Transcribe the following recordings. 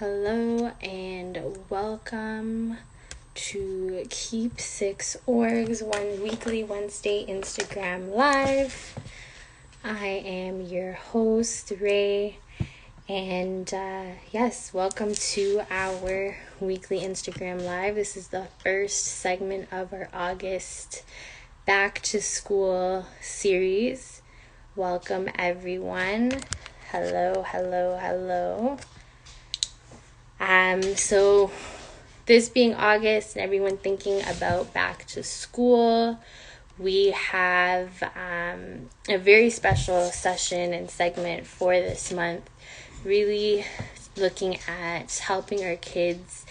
Hello and welcome to Keep6ix One Weekly Wednesday Instagram Live. I am your host, Ray, and yes, welcome to our weekly Instagram Live. This is the first segment of our August Back to School series. Welcome, everyone. Hello, hello, hello. So this being August and everyone thinking about back to school, we have a very special session and segment for this month, really looking at helping our kids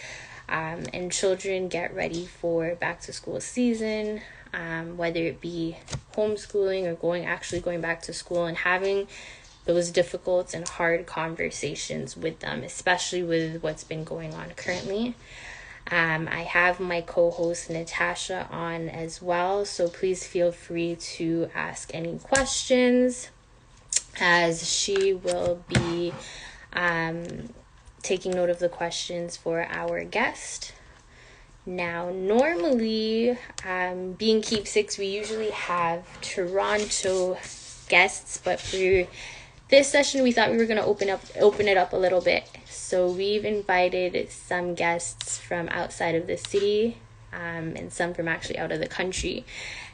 and children get ready for back to school season, whether it be homeschooling or going back to school and having those difficult and hard conversations with them, especially with what's been going on currently. I have my co-host Natasha on as well, so please feel free to ask any questions as she will be taking note of the questions for our guest. Now, normally, being Keep6ix, we usually have Toronto guests, but for this session, we thought we were going to open it up a little bit. So we've invited some guests from outside of the city and some from actually out of the country.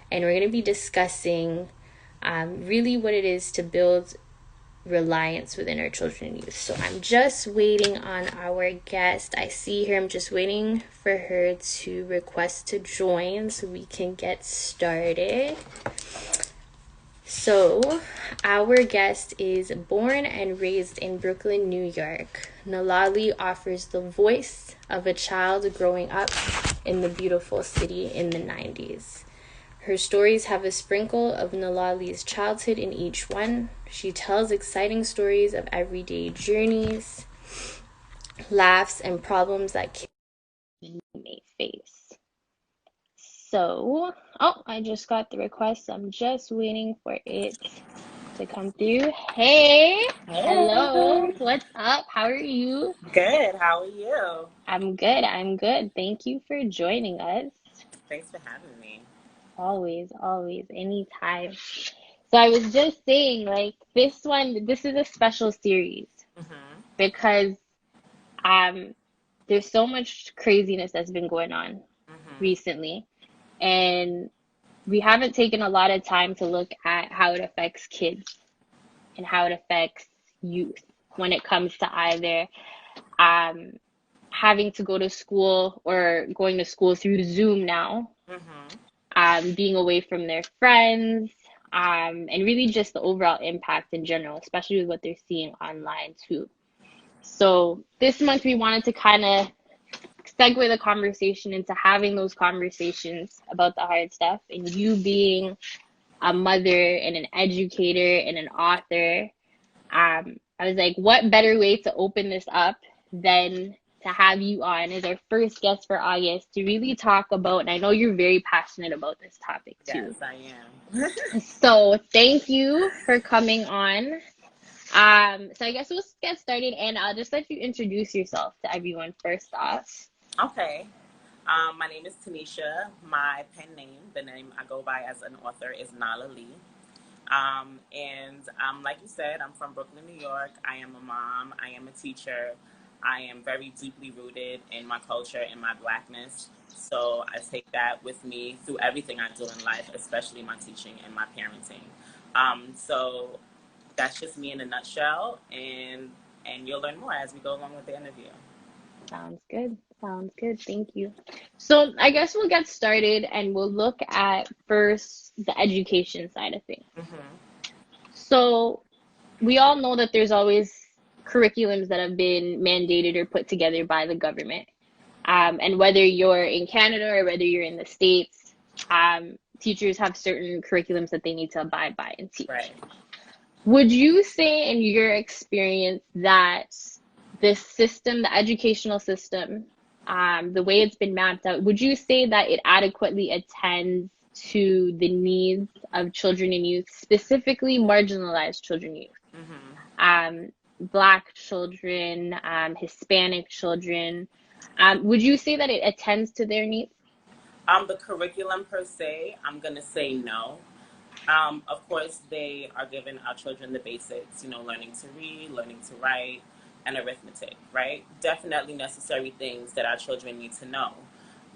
And we're going to be discussing really what it is to build reliance within our children and youth. So I'm just waiting on our guest. I see her. I'm just waiting for her to request to join so we can get started. So, our guest is born and raised in Brooklyn, New York. Nalah-Li offers the voice of a child growing up in the beautiful city in the 90s. Her stories have a sprinkle of Nalah-Li's childhood in each one. She tells exciting stories of everyday journeys, laughs, and problems that kids may face. So, I just got the request. I'm just waiting for it to come through. Hey, hello, what's up? How are you? Good. How are you? I'm good. Thank you for joining us. Thanks for having me. Always, anytime. So I was just saying, like, this is a special series Mm-hmm. because there's so much craziness that's been going on Mm-hmm. recently. And we haven't taken a lot of time to look at how it affects kids and how it affects youth when it comes to either um, having to go to school or going to school through Zoom now, Mm-hmm. being away from their friends, and really just the overall impact in general, especially with what they're seeing online too. So this month we wanted to kind of segue the conversation into having those conversations about the hard stuff, and you being a mother and an educator and an author. I was like, what better way to open this up than to have you on as our first guest for August to really talk about, and I know you're very passionate about this topic Yes, too. I am. So thank you for coming on. So I guess we'll get started, and I'll just let you introduce yourself to everyone first off. Okay. My name is Tanisha. My pen name, the name I go by as an author, is Nalah-Li. And like you said, I'm from Brooklyn, New York. I am a mom. I am a teacher. I am very deeply rooted in my culture and my blackness. So I take that with me through everything I do in life, especially my teaching and my parenting. So that's just me in a nutshell, and you'll learn more as we go along with the interview. Sounds good. Sounds good. Thank you. So I guess we'll get started and we'll look at first the education side of things. Mm-hmm. So we all know that there's always curriculums that have been mandated or put together by the government. And whether you're in Canada or whether you're in the States, teachers have certain curriculums that they need to abide by and teach. Right. Would you say, in your experience, that this system, the educational system, the way it's been mapped out, would you say that it adequately attends to the needs of children and youth, specifically marginalized children and youth? Mm-hmm. Black children, Hispanic children. Would you say that it attends to their needs? The curriculum per se, I'm gonna say no. Of course, they are giving our children the basics, learning to read, learning to write, and arithmetic, right? Definitely necessary things that our children need to know.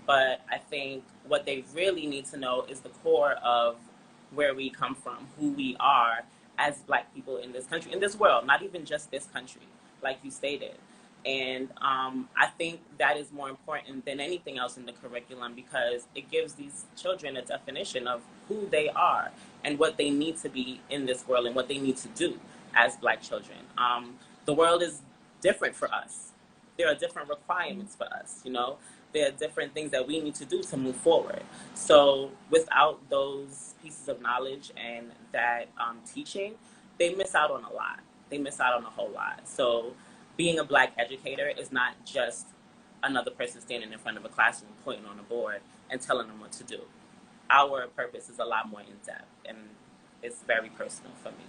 But I think what they really need to know is the core of where we come from, who we are as Black people in this country, in this world, not even just this country, like you stated. And I think that is more important than anything else in the curriculum because it gives these children a definition of who they are and what they need to be in this world and what they need to do as Black children. The world is different for us. There are different requirements for us. There are different things that we need to do to move forward. So without those pieces of knowledge and that teaching, they miss out on a lot. They miss out on a whole lot. So being a Black educator is not just another person standing in front of a classroom, pointing on a board and telling them what to do. Our purpose is a lot more in depth, and it's very personal for me.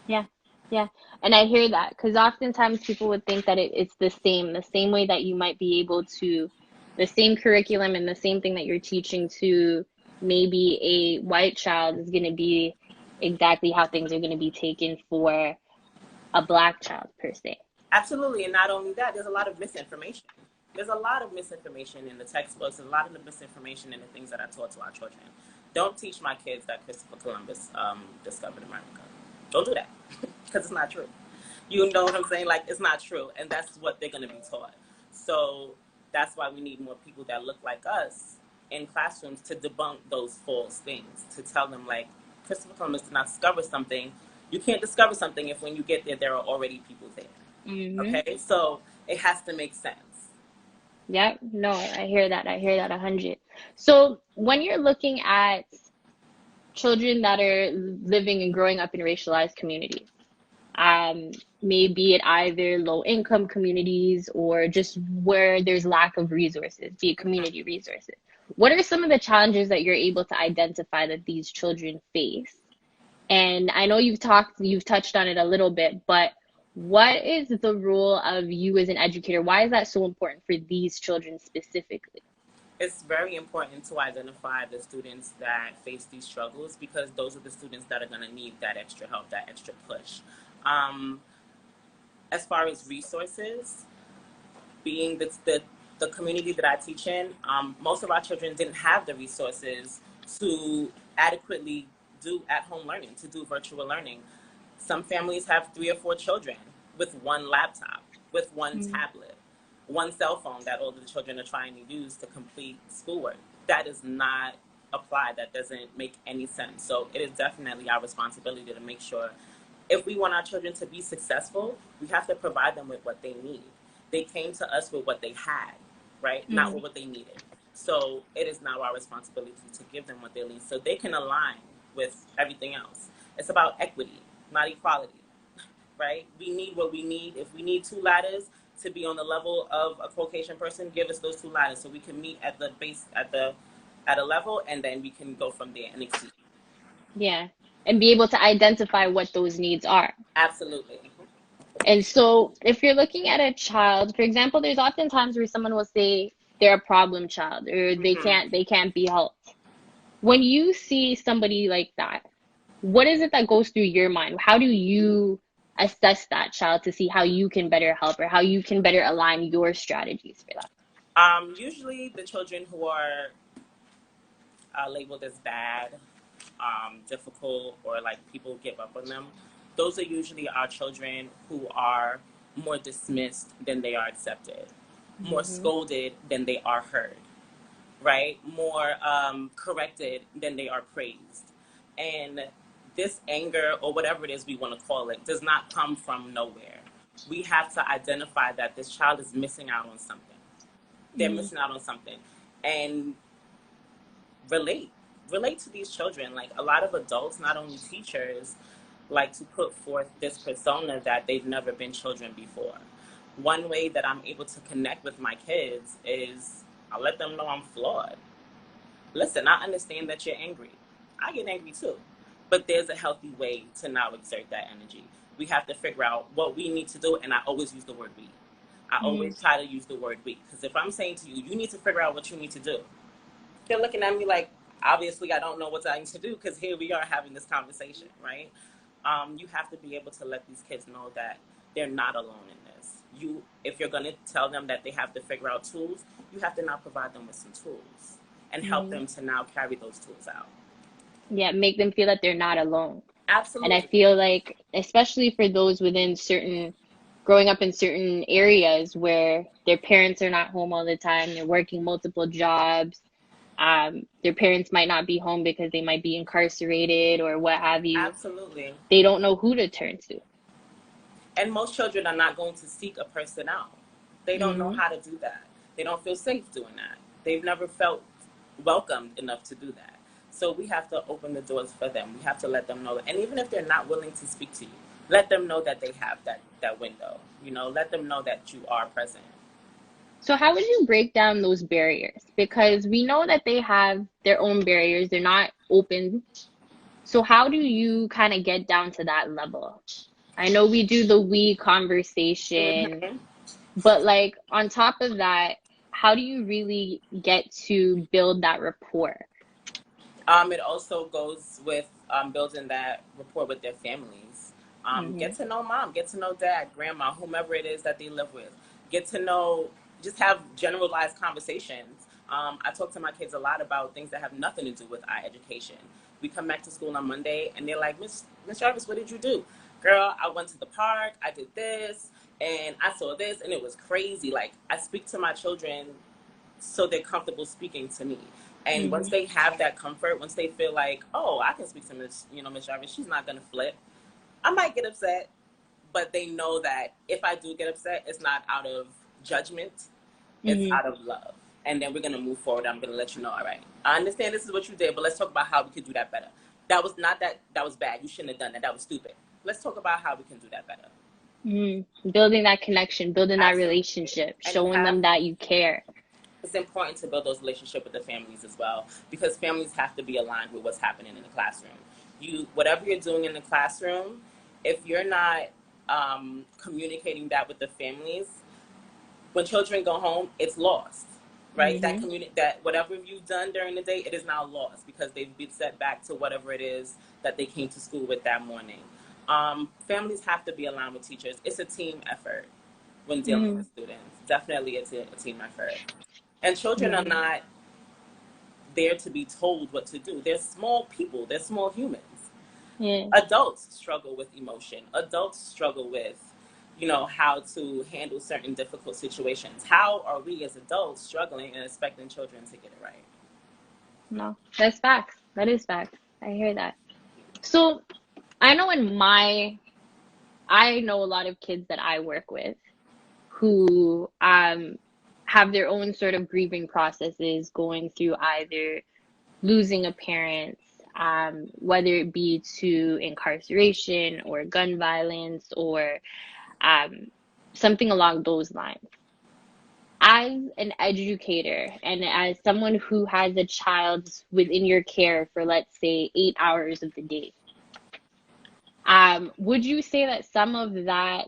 Yeah, yeah. And I hear that because oftentimes people would think that it's the same way that you might be able to, the same curriculum and the same thing that you're teaching to maybe a white child is going to be exactly how things are going to be taken for a Black child per se. Absolutely, and not only that, there's a lot of misinformation. There's a lot of misinformation in the textbooks, there's a lot of the misinformation in the things that I taught to our children. Don't teach my kids that Christopher Columbus discovered America. Don't do that, because it's not true. You know what I'm saying? Like, it's not true, and that's what they're going to be taught. So that's why we need more people that look like us in classrooms to debunk those false things, to tell them, like, Christopher Columbus did not discover something. You can't discover something if when you get there, there are already people there. Mm-hmm. Okay, so it has to make sense. Yeah, no, I hear that. I hear that 100. So when you're looking at children that are living and growing up in racialized communities, um, maybe it either low income communities or just where there's lack of resources, be it community resources. What are some of the challenges that you're able to identify that these children face? And I know you've touched on it a little bit, but what is the role of you as an educator? Why is that so important for these children specifically? It's very important to identify the students that face these struggles because those are the students that are going to need that extra help, that extra push. Um, as far as resources, being the community that I teach in, most of our children didn't have the resources to adequately do at-home learning, to do virtual learning. Some families have 3 or 4 children with one laptop, with one tablet, one cell phone that all the children are trying to use to complete schoolwork. That does not apply. That doesn't make any sense. So it is definitely our responsibility to make sure if we want our children to be successful, we have to provide them with what they need. They came to us with what they had, right? Not with what they needed. So it is now our responsibility to give them what they need so they can align with everything else. It's about equity, not equality, right? We need what we need. If we need 2 ladders to be on the level of a Caucasian person, give us those 2 ladders so we can meet at the base, at a level, and then we can go from there and exceed. Yeah, and be able to identify what those needs are. Absolutely. And so if you're looking at a child, for example, there's often times where someone will say they're a problem child or Mm-hmm. they can't be helped. When you see somebody like that, what is it that goes through your mind? How do you assess that child to see how you can better help or how you can better align your strategies for that? Usually the children who are labeled as bad, difficult, or like people give up on them, those are usually our children who are more dismissed than they are accepted, more Mm-hmm. scolded than they are heard, right? More corrected than they are praised. And this anger, or whatever it is we want to call it, does not come from nowhere. We have to identify that this child is missing out on something. They're Mm-hmm. missing out on something. And relate. Relate to these children. Like a lot of adults, not only teachers, like to put forth this persona that they've never been children before. One way that I'm able to connect with my kids is I let them know I'm flawed. Listen, I understand that you're angry. I get angry too. But there's a healthy way to now exert that energy. We have to figure out what we need to do, and I always use the word we. I always try to use the word we, because if I'm saying to you, you need to figure out what you need to do, they're looking at me like, obviously I don't know what I need to do, because here we are having this conversation, right? You have to be able to let these kids know that they're not alone in this. If you're going to tell them that they have to figure out tools, you have to now provide them with some tools and help them to now carry those tools out. Yeah, make them feel that they're not alone. And I Absolutely. feel like, especially for those growing up in certain areas where their parents are not home all the time, they're working multiple jobs, their parents might not be home because they might be incarcerated or what have you. Absolutely. They don't know who to turn to. And most children are not going to seek a person out. They don't know Hmm. how to do that. They don't feel safe doing that. They've never felt welcomed enough to do that. So we have to open the doors for them. We have to let them know. And even if they're not willing to speak to you, let them know that they have that window. Let them know that you are present. So how would you break down those barriers? Because we know that they have their own barriers, they're not open. So how do you kind of get down to that level? I know we do the we conversation, Mm-hmm. but like on top of that, how do you really get to build that rapport? It also goes with building that rapport with their families. Get Hmm. to know mom, get to know dad, grandma, whomever it is that they live with. Get to know, just have generalized conversations. I talk to my kids a lot about things that have nothing to do with our education. We come back to school on Monday and they're like, Miss Jarvis, what did you do? Girl, I went to the park, I did this, and I saw this, and it was crazy. Like, I speak to my children so they're comfortable speaking to me. And once Hmm. they have that comfort, once they feel like, oh, I can speak to Miss Jarvis, she's not gonna flip. I might get upset, but they know that if I do get upset, it's not out of judgment, it's Hmm. out of love. And then we're gonna move forward. I'm gonna let you know, all right, I understand this is what you did, but let's talk about how we could do that better. That was not that was bad. You shouldn't have done that. That was stupid. Let's talk about how we can do that better. Hmm. Building that connection, building that Absolutely. relationship, And you showing have them that you care. it's important to build those relationships with the families as well, because families have to be aligned with what's happening in the classroom. Whatever you're doing in the classroom, if you're not communicating that with the families, when children go home, it's lost, right? Hmm. That whatever you've done during the day, it is now lost because they've been set back to whatever it is that they came to school with that morning. Families have to be aligned with teachers. It's a team effort when dealing Hmm. with students. Definitely, it's a team effort. And children are Hmm. not there to be told what to do. They're small people, they're small humans. Yeah. Adults struggle with emotion. Adults struggle with, how to handle certain difficult situations. How are we as adults struggling and expecting children to get it right? No, that's facts. That is facts. I hear that. So I know I know a lot of kids that I work with who have their own sort of grieving processes going through either losing a parent, whether it be to incarceration or gun violence or um, something along those lines. As an educator and as someone who has a child within your care for, let's say, 8 hours of the day, would you say that some of that,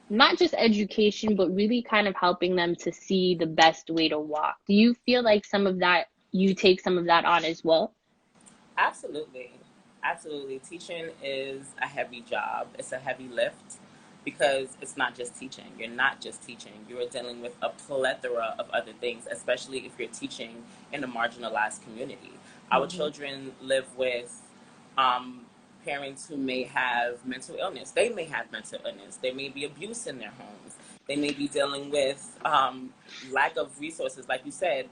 not just education, but really kind of helping them to see the best way to walk, do you feel like some of that, you take some of that on as well? Absolutely. Absolutely. Teaching is a heavy job, it's a heavy lift because it's not just teaching. You're not just teaching, you're dealing with a plethora of other things, especially if you're teaching in a marginalized community. Our Hmm. children live with um, parents who may have mental illness. They may have mental illness. There may be abuse in their homes. They may be dealing with lack of resources, like you said,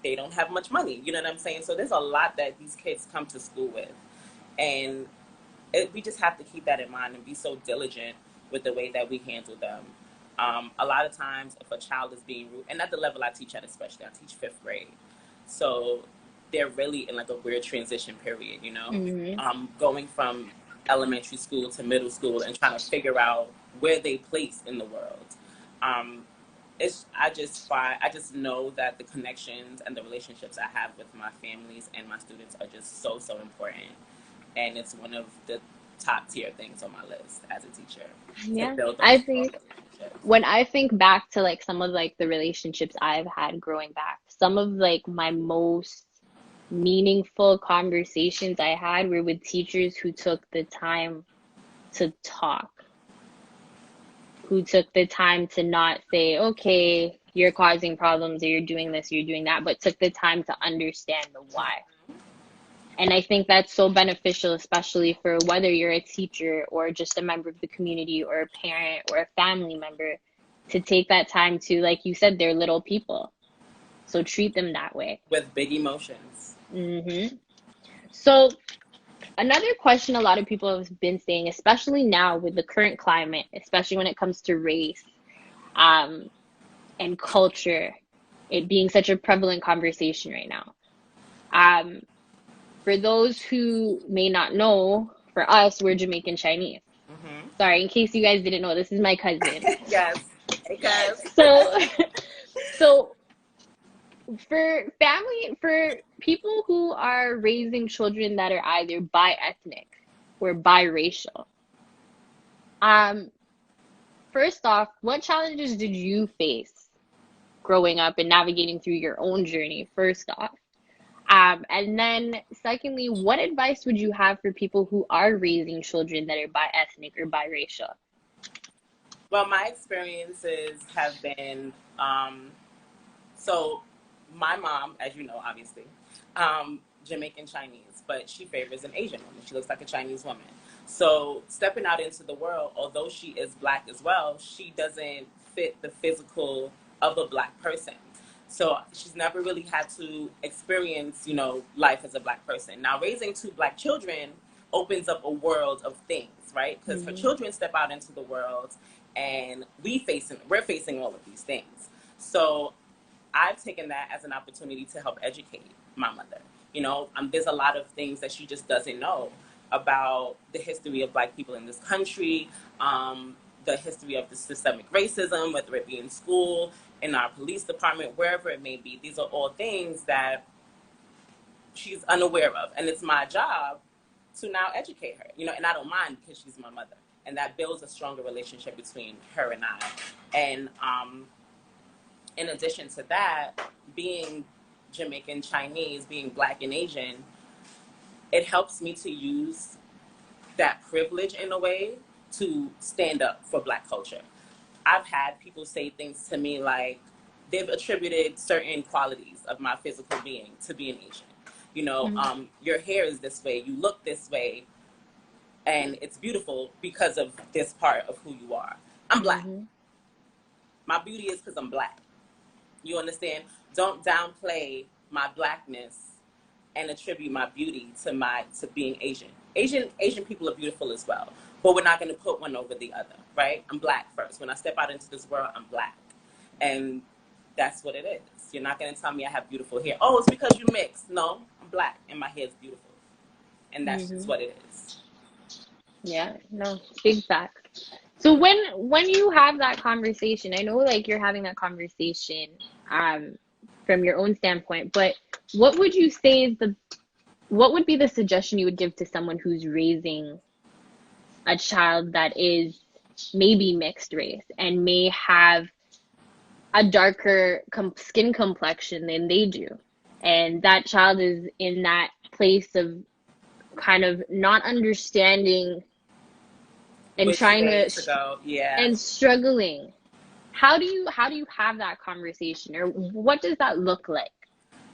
they don't have much money. You know what I'm saying? So there's a lot that these kids come to school with, and we just have to keep that in mind and be so diligent with the way that we handle them. A lot of times, if a child is being rude, and at the level I teach at, especially, I teach fifth grade, so they're really in like a weird transition period. Hmm. Going from elementary school to middle school and trying to figure out where they place in the world. Um, I just know that the connections and the relationships I have with my families and my students are just so important, and it's one of the top tier things on my list as a teacher, to Yeah. build those I strong think relationships. when I think back to like some of like the relationships I've had growing back, some of like my most meaningful conversations I had were with teachers who took the time to talk, who took the time to not say, okay, you're causing problems or you're doing this, or you're doing that, but took the time to understand the why. And I think that's so beneficial, especially for whether you're a teacher or just a member of the community or a parent or a family member, to take that time to, like you said, they're little people. So treat them that way. With big emotions. So, another question a lot of people have been saying, especially now with the current climate, especially when it comes to race, um, and culture, it being such a prevalent conversation right now. Um, for those who may not know, for us, we're Jamaican Chinese. Mm-hmm. Sorry, in case you guys didn't know, this is my cousin. Yes. Hey, guys. So, so for people who are raising children that are either bi-ethnic or biracial, um, first off, what challenges did you face growing up and navigating through your own journey, first off? And then secondly, what advice would you have for people who are raising children that are bi-ethnic or biracial? Well, my experiences have been so my mom, as you know, obviously, Jamaican Chinese, but she favors an Asian woman. She looks like a Chinese woman. So stepping out into the world, although she is black as well, she doesn't fit the physical of a black person. So she's never really had to experience, life as a black person. Now, raising two black children opens up a world of things, right? Because her Mm-hmm. children step out into the world, and we're facing all of these things. So I've taken that as an opportunity to help educate my mother. There's a lot of things that she just doesn't know about the history of black people in this country, the history of the systemic racism, whether it be in school, in our police department, wherever it may be. These are all things that she's unaware of. And it's my job to now educate her, and I don't mind because she's my mother. And that builds a stronger relationship between her and I. And in addition to that, being Jamaican Chinese, being black and Asian, it helps me to use that privilege in a way to stand up for black culture. I've had people say things to me like they've attributed certain qualities of my physical being to being Asian. Your hair is this way, you look this way, and it's beautiful because of this part of who you are. I'm black. Mm-hmm. My beauty is because I'm black. You understand? Don't downplay my blackness and attribute my beauty to being Asian. Asian people are beautiful as well, but we're not going to put one over the other, right? I'm black first. When I step out into this world, I'm black, and that's what it is. You're not going to tell me I have beautiful hair. Oh, it's because you mixed. No, I'm black and my hair is beautiful, and that's just Mm-hmm. what it is. Yeah, no, big facts. So when you have that conversation, I know like you're having that conversation um from your own standpoint, but what would you say is the what would be the suggestion you would give to someone who's raising a child that is maybe mixed race and may have a darker skin complexion than they do? And that child is in that place of kind of not understanding and Which trying way to to go? Yeah. and struggling. How do you have that conversation, or what does that look like?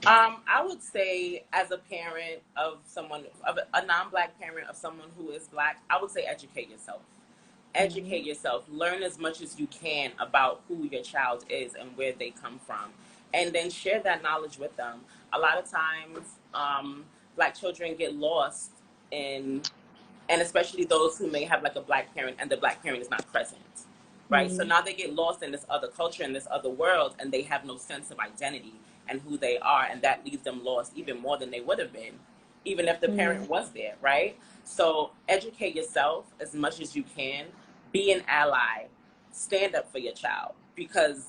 I would say, as a parent of someone, of a non-black parent of someone who is black, I would say educate yourself. Mm-hmm. Educate yourself. Learn as much as you can about who your child is and where they come from, and then share that knowledge with them. A lot of times, black children get lost in, and especially those who may have like a black parent and the black parent is not present, right? So Mm-hmm. now they get lost in this other culture, in this other world, and they have no sense of identity and who they are, and that leaves them lost even more than they would have been even if the Mm-hmm. parent was there, right? So educate yourself as much as you can. Be an ally. Stand up for your child, because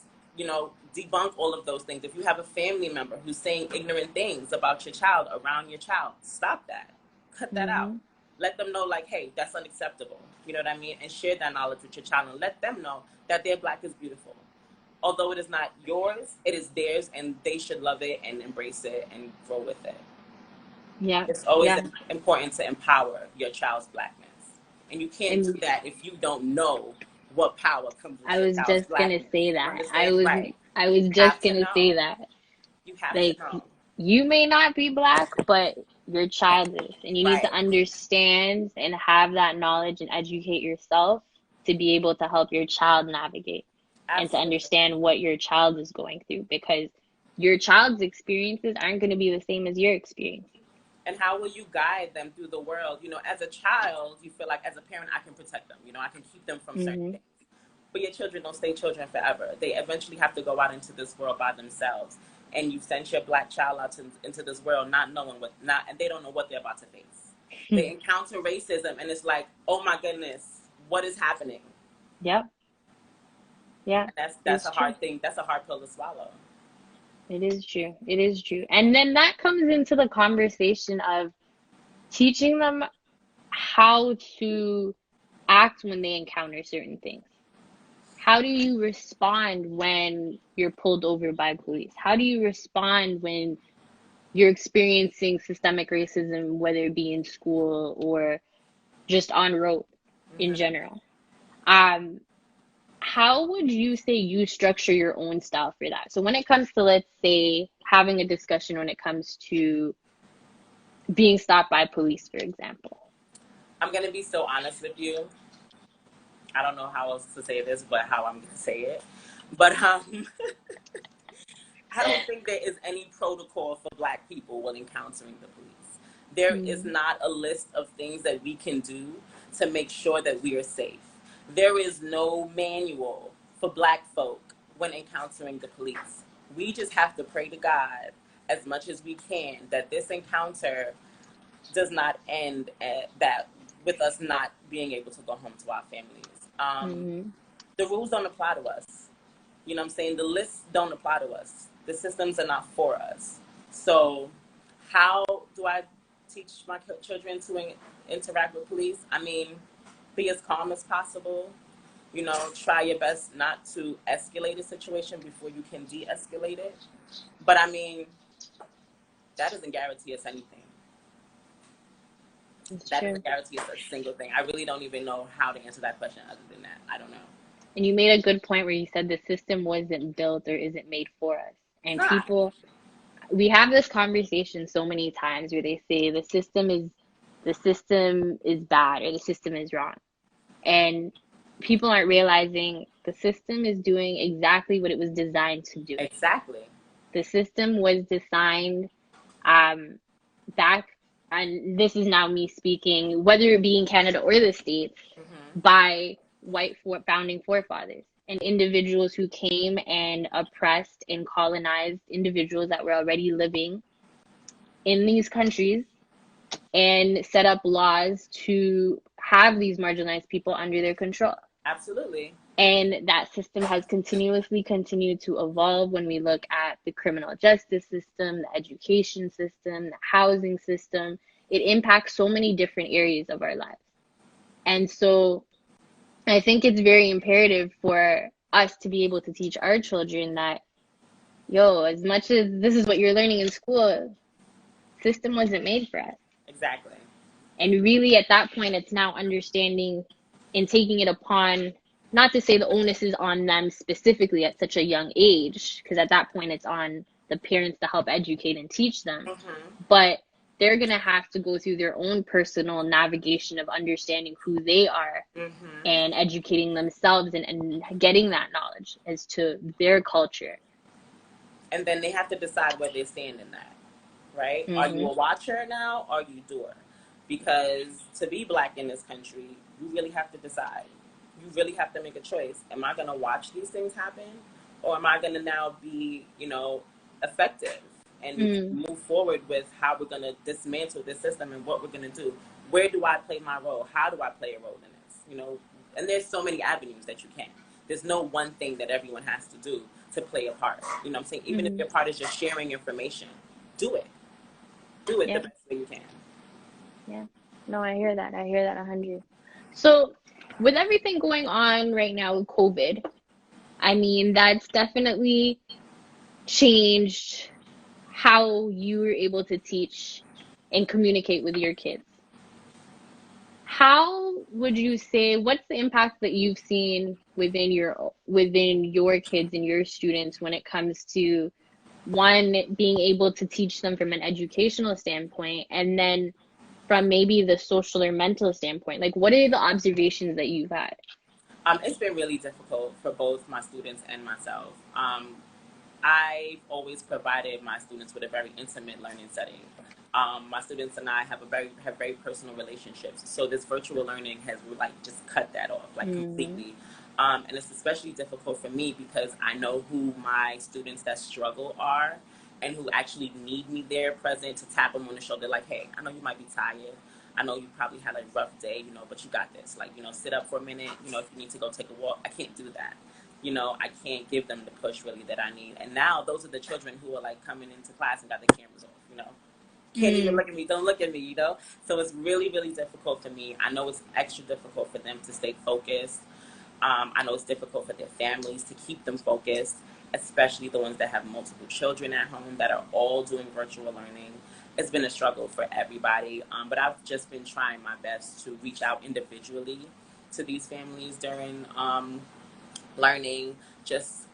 debunk all of those things. If you have a family member who's saying ignorant things about your child, around your child, stop that. Cut that Mm-hmm. out. Let them know, like, hey, that's unacceptable. You know what I mean? And share that knowledge with your child and let them know that their Black is beautiful. Although it is not yours, it is theirs, and they should love it and embrace it and grow with it. Yeah. It's always Yeah. important to empower your child's Blackness. And you can't do And that if you don't know what power comes with I your was child's just gonna Blackness. say You that. understand? Right. I was You just have to gonna know. say that. You have to Like, know. you may not be Black, but your child is. And you need to Right. understand and have that knowledge and educate yourself to be able to help your child navigate and to Absolutely. understand what your child is going through, because your child's experiences aren't going to be the same as your experience. And how will you guide them through the world? You know, as a child, you feel like as a parent, I can protect them. You know, I can keep them from certain Mm-hmm. things. But your children don't stay children forever. They eventually have to go out into this world by themselves. And you sent your Black child out into this world not knowing and they don't know what they're about to face. They encounter racism and it's like, oh my goodness, what is happening? Yep. Yeah. And that's It's a true. hard thing. That's a hard pill to swallow. It is true. It is true. And then that comes into the conversation of teaching them how to act when they encounter certain things. How do you respond when you're pulled over by police? How do you respond when you're experiencing systemic racism, whether it be in school or just on road in Mm-hmm. general? How would you say you structure your own style for that? So when it comes to, let's say, having a discussion when it comes to being stopped by police, for example. I'm going to be so honest with you. I don't know how else to say this, but how I'm going to say it. But I don't think there is any protocol for Black people when encountering the police. There is Mm, not a list of things that we can do to make sure that we are safe. There is no manual for Black folk when encountering the police. We just have to pray to God as much as we can that this encounter does not end at that with us not being able to go home to our families. mm, The rules don't apply to us. You know what I'm saying? The lists don't apply to us. The systems are not for us. So, how do I teach my children to interact with police? I mean, be as calm as possible. You know, try your best not to escalate a situation before you can de escalate it. But I mean, that doesn't guarantee us anything. it's That doesn't true. guarantee us a single thing. I really don't even know how to answer that question other than that. I don't know. And you made a good point where you said the system wasn't built or isn't made for us. It's And not. people, we have this conversation so many times where they say the system is bad or the system is wrong. And people aren't realizing the system is doing exactly what it was designed to do. Exactly. The system was designed um, back, and this is now me speaking, whether it be in Canada or the States, Mm-hmm. by founding forefathers and individuals who came and oppressed and colonized individuals that were already living in these countries and set up laws to have these marginalized people under their control. Absolutely. And that system has continuously continued to evolve when we look at the criminal justice system, the education system, the housing system. It impacts so many different areas of our lives. And so I think it's very imperative for us to be able to teach our children that, yo, as much as this is what you're learning in school, system wasn't made for us. Exactly. And really, at that point, it's now understanding and taking it upon, not to say the onus is on them specifically at such a young age, because at that point, it's on the parents to help educate and teach them. Mm-hmm. But they're going to have to go through their own personal navigation of understanding who they are Mm-hmm. and educating themselves and getting that knowledge as to their culture. And then they have to decide where they stand in that, right? Are you Mm-hmm. a watcher now or are you a doer? Because to be Black in this country, you really have to decide. You really have to make a choice. Am I going to watch these things happen? Or am I going to now be, effective and Mm, move forward with how we're going to dismantle this system and what we're going to do? Where do I play my role? How do I play a role in this? And there's so many avenues that you can. There's no one thing that everyone has to do to play a part. You know what I'm saying? Even if mm-hmm. your part is just sharing information, do it. Do it the Yeah, best way you can. yeah. No, I hear that. I hear that 100. So, with everything going on right now with COVID, I mean, that's definitely changed how you were able to teach and communicate with your kids. How would you say, what's the impact that you've seen within your kids and your students when it comes to one being able to teach them from an educational standpoint and then from maybe the social or mental standpoint? Like, what are the observations that you've had? It's been really difficult for both my students and myself. I've always provided my students with a very intimate learning setting. My students and I have very personal relationships. So this virtual learning has like just cut that off like Mm, completely. And it's especially difficult for me because I know who my students that struggle are and who actually need me there present to tap them on the shoulder like, hey, I know you might be tired. I know you probably had a rough day, but you got this. Like, sit up for a minute. If you need to go take a walk, I can't do that. I can't give them the push really that I need. And now those are the children who are like coming into class and got the cameras off. Can't even mm, look at me, don't look at me. So it's really, really difficult for me. I know it's extra difficult for them to stay focused. I know it's difficult for their families to keep them focused, especially the ones that have multiple children at home that are all doing virtual learning. It's been a struggle for everybody, but I've just been trying my best to reach out individually to these families during learning, just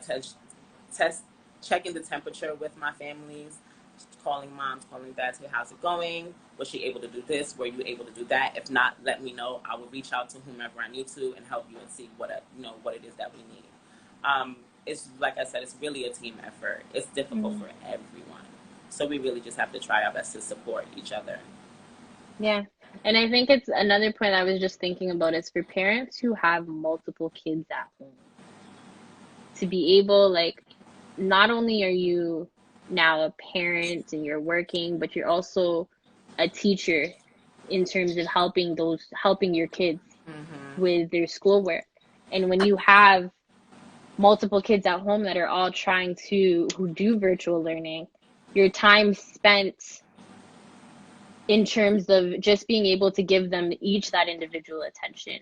test, checking the temperature with my families, calling moms, calling dads, hey, how's it going? Was she able to do this? Were you able to do that? If not, let me know. I will reach out to whomever I need to and help you and see what it is that we need. It's like I said, it's really a team effort. It's difficult mm. for everyone, so we really just have to try our best to support each other. Yeah. And I think it's another point I was just thinking about is for parents who have multiple kids at home to be able, like, not only are you now a parent and you're working, but you're also a teacher in terms of helping your kids Mm-hmm. with their schoolwork. And when you have multiple kids at home that are all who do virtual learning, your time spent in terms of just being able to give them each that individual attention.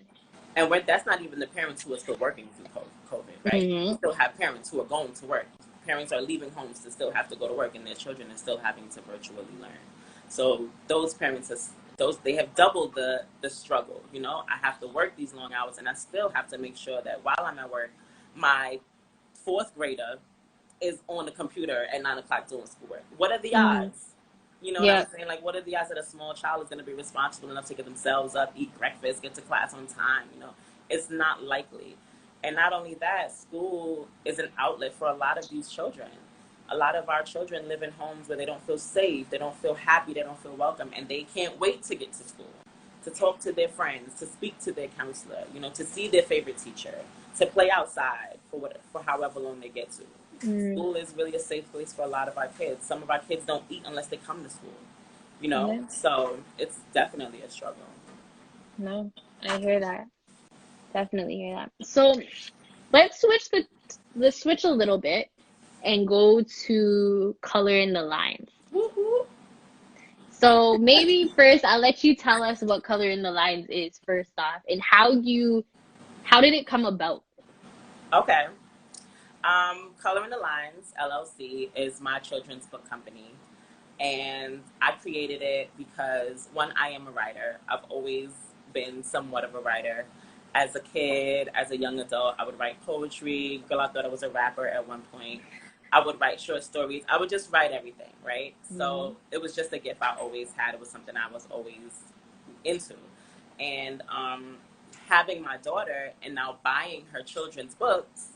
And that's not even the parents who are still working through COVID, right? We Hmm. still have parents who are going to work. Parents are leaving homes to still have to go to work, and their children are still having to virtually learn. So those parents are they have doubled the struggle. I have to work these long hours, and I still have to make sure that while I'm at work, my fourth grader is on the computer at 9 o'clock doing schoolwork. What are the Hmm. odds? You know what I'm Yeah. saying? Like, what are the odds that a small child is going to be responsible enough to get themselves up, eat breakfast, get to class on time? It's not likely. And not only that, school is an outlet for a lot of these children. A lot of our children live in homes where they don't feel safe, they don't feel happy, they don't feel welcome, and they can't wait to get to school, to talk to their friends, to speak to their counselor, to see their favorite teacher, to play outside for however long they get to. Mm. School is really a safe place for a lot of our kids. Some of our kids don't eat unless they come to school. Yeah. So it's definitely a struggle. No, I hear that. Definitely hear that. So let's switch a little bit and go to color in the lines. Woo-hoo. So maybe first I'll let you tell us what color in the lines is first off and how did it come about? Okay. Color in the Lines LLC is my children's book company. And I created it because, one, I am a writer. I've always been somewhat of a writer. As a kid, as a young adult, I would write poetry. Girl, I thought I was a rapper at one point. I would write short stories. I would just write everything, right? Mm-hmm. So it was just a gift I always had. It was something I was always into. And having my daughter and now buying her children's books,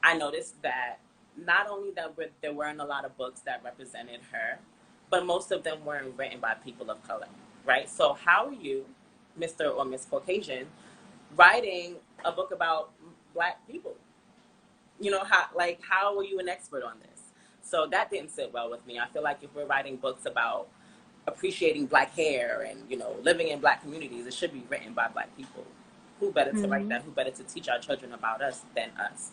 I noticed that not only that there weren't a lot of books that represented her, but most of them weren't written by people of color, right? So how are you, Mr. or Miss Caucasian, writing a book about Black people? How are you an expert on this? So that didn't sit well with me. I feel like if we're writing books about appreciating Black hair and living in Black communities, it should be written by Black people. Who better to write Mm-hmm. that? Who better to teach our children about us than us?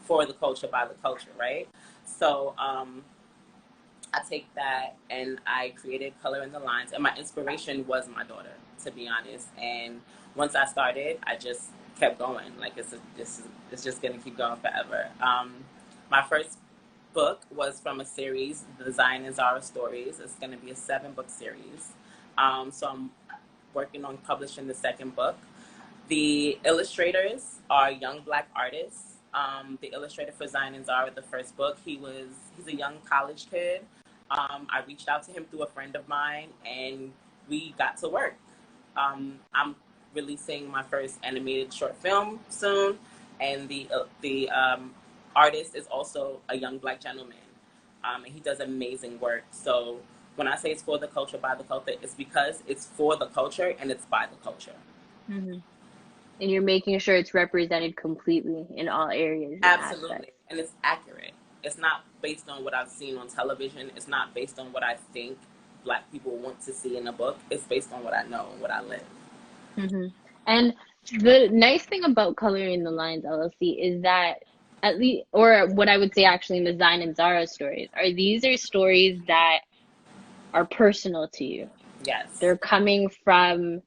For the culture, by the culture, right? So I take that and I created Color in the Lines, and my inspiration was my daughter. to be honest. And once I started, I just kept going. Like it's just gonna keep going forever. My first book was from a series, The Zion and Zara Stories. It's gonna be a 7-book series. So I'm working on publishing the second book. The illustrators are young Black artists. The illustrator for Zion and Zara, the first book, he's a young college kid. I reached out to him through a friend of mine, and we got to work. I'm releasing my first animated short film soon, and the artist is also a young Black gentleman, and he does amazing work. So when I say it's for the culture, by the culture, it's because it's for the culture and it's by the culture. Hmm. And you're making sure it's represented completely in all areas and Absolutely. aspects. And it's accurate. It's not based on what I've seen on television. It's not based on what I think Black people want to see in a book. It's based on what I know and what I live. Hmm. And the nice thing about Coloring the Lines LLC is that at least, or what I would say actually in the Zion and Zara stories, are these are stories that are personal to you. Yes. They're coming from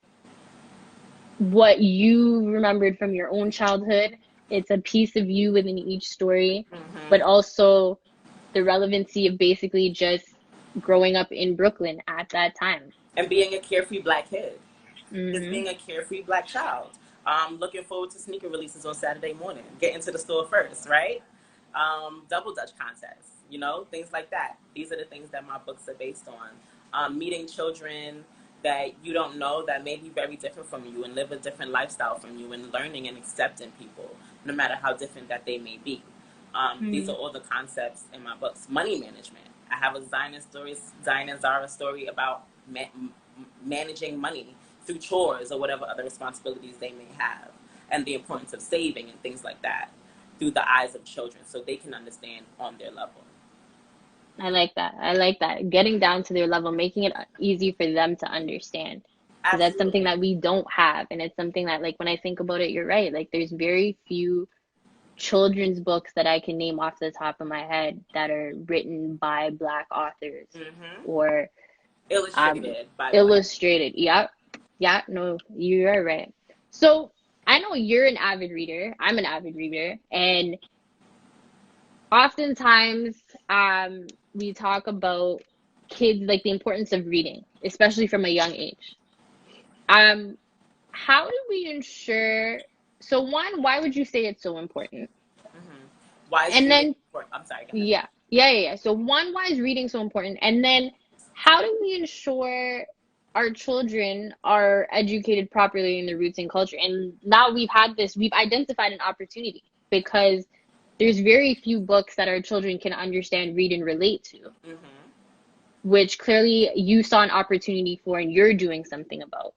what you remembered from your own childhood. It's a piece of you within each story, but Hmm. also the relevancy of basically just growing up in Brooklyn at that time. And being a carefree Black kid. Just Hmm. being a carefree Black child. Looking forward to sneaker releases on Saturday morning. Get into the store first, right? Double Dutch contests, things like that. These are the things that my books are based on. Meeting children that you don't know that may be very different from you and live a different lifestyle from you, and learning and accepting people, no matter how different that they may be. These Hmm. are all the concepts in my books. Money management. I have a Zion and Zara story about managing money through chores or whatever other responsibilities they may have, and the importance of saving and things like that through the eyes of children so they can understand on their level. I like that. I like that. Getting down to their level, making it easy for them to understand. Because that's something Absolutely. that we don't have. And it's something that, like, when I think about it, you're right. Like, there's very few children's books that I can name off the top of my head that are written by Black authors Hmm. or um, Illustrated by Black. illustrated. Yeah, yeah, no, you are right. So I know you're an avid reader. I'm an avid reader, and oftentimes we talk about kids like the importance of reading, especially from a young age. Um, how do we ensure? So one, why would you say it's so important? Hmm. Why is And reading then important? I'm sorry, go ahead. yeah. So one, why is reading so important? And then how do we ensure our children are educated properly in their roots and culture? And now we've identified an opportunity because there's very few books that our children can understand, read, and relate to, Hmm. which clearly you saw an opportunity for and you're doing something about.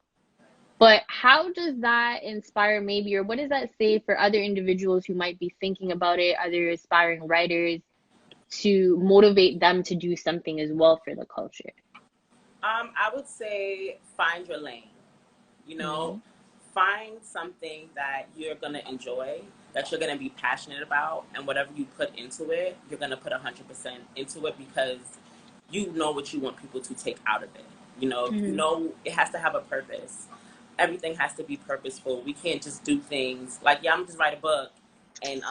But how does that inspire maybe, or what does that say for other individuals who might be thinking about it, other aspiring writers, to motivate them to do something as well for the culture? I would say find your lane. You know, Hmm. find something that you're going to enjoy, that you're going to be passionate about, and whatever you put into it, you're going to put 100% into it because you know what you want people to take out of it. You Hmm. know it has to have a purpose. Everything has to be purposeful. We can't just do things like, yeah, I'm just write a book, and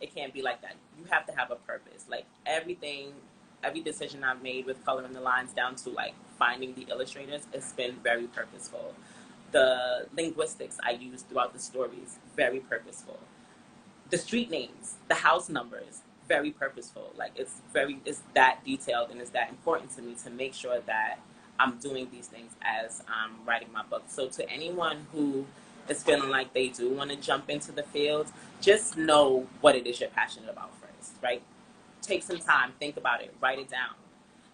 it can't be like that. You have to have a purpose. Like everything, every decision I've made with coloring the lines down to like finding the illustrators, it's been very purposeful. The linguistics I use throughout the stories, very purposeful. The street names, the house numbers, very purposeful. Like it's that detailed and it's that important to me to make sure that I'm doing these things as I'm writing my book. So to anyone who is feeling like they do want to jump into the field, just know what it is you're passionate about first, right? Take some time, think about it, write it down.